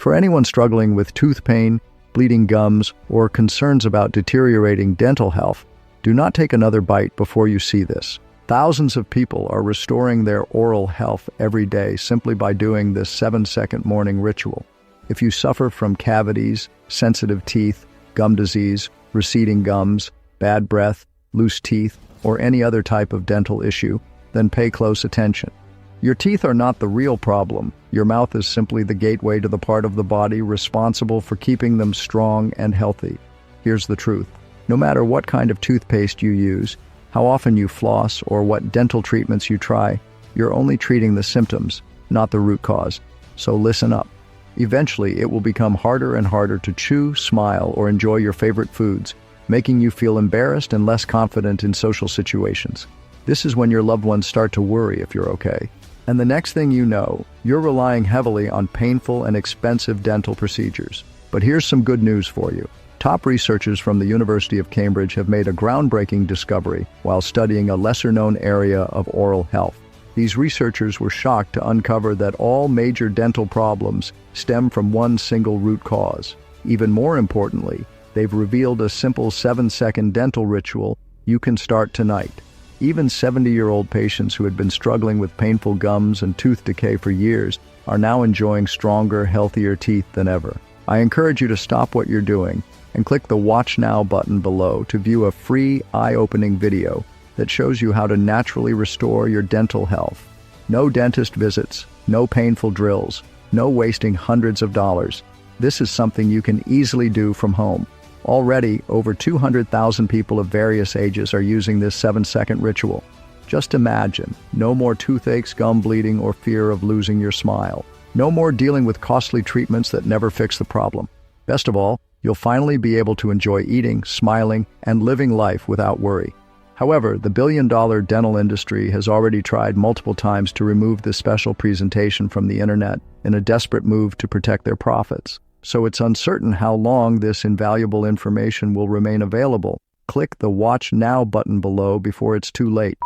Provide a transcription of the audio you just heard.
For anyone struggling with tooth pain, bleeding gums, or concerns about deteriorating dental health, do not take another bite before you see this. Thousands of people are restoring their oral health every day simply by doing this 7-second morning ritual. If you suffer from cavities, sensitive teeth, gum disease, receding gums, bad breath, loose teeth, or any other type of dental issue, then pay close attention. Your teeth are not the real problem. Your mouth is simply the gateway to the part of the body responsible for keeping them strong and healthy. Here's the truth. No matter what kind of toothpaste you use, how often you floss, or what dental treatments you try, you're only treating the symptoms, not the root cause. So listen up. Eventually, it will become harder and harder to chew, smile, or enjoy your favorite foods, making you feel embarrassed and less confident in social situations. This is when your loved ones start to worry if you're okay. And the next thing you know, you're relying heavily on painful and expensive dental procedures. But here's some good news for you. Top researchers from the University of Cambridge have made a groundbreaking discovery while studying a lesser-known area of oral health. These researchers were shocked to uncover that all major dental problems stem from one single root cause. Even more importantly, they've revealed a simple 7-second dental ritual you can start tonight. Even 70-year-old patients who had been struggling with painful gums and tooth decay for years are now enjoying stronger, healthier teeth than ever. I encourage you to stop what you're doing and click the Watch Now button below to view a free, eye-opening video that shows you how to naturally restore your dental health. No dentist visits, no painful drills, no wasting hundreds of dollars. This is something you can easily do from home. Already, over 200,000 people of various ages are using this 7-second ritual. Just imagine, no more toothaches, gum bleeding, or fear of losing your smile. No more dealing with costly treatments that never fix the problem. Best of all, you'll finally be able to enjoy eating, smiling, and living life without worry. However, the billion-dollar dental industry has already tried multiple times to remove this special presentation from the internet in a desperate move to protect their profits. So it's uncertain how long this invaluable information will remain available. Click the Watch Now button below before it's too late.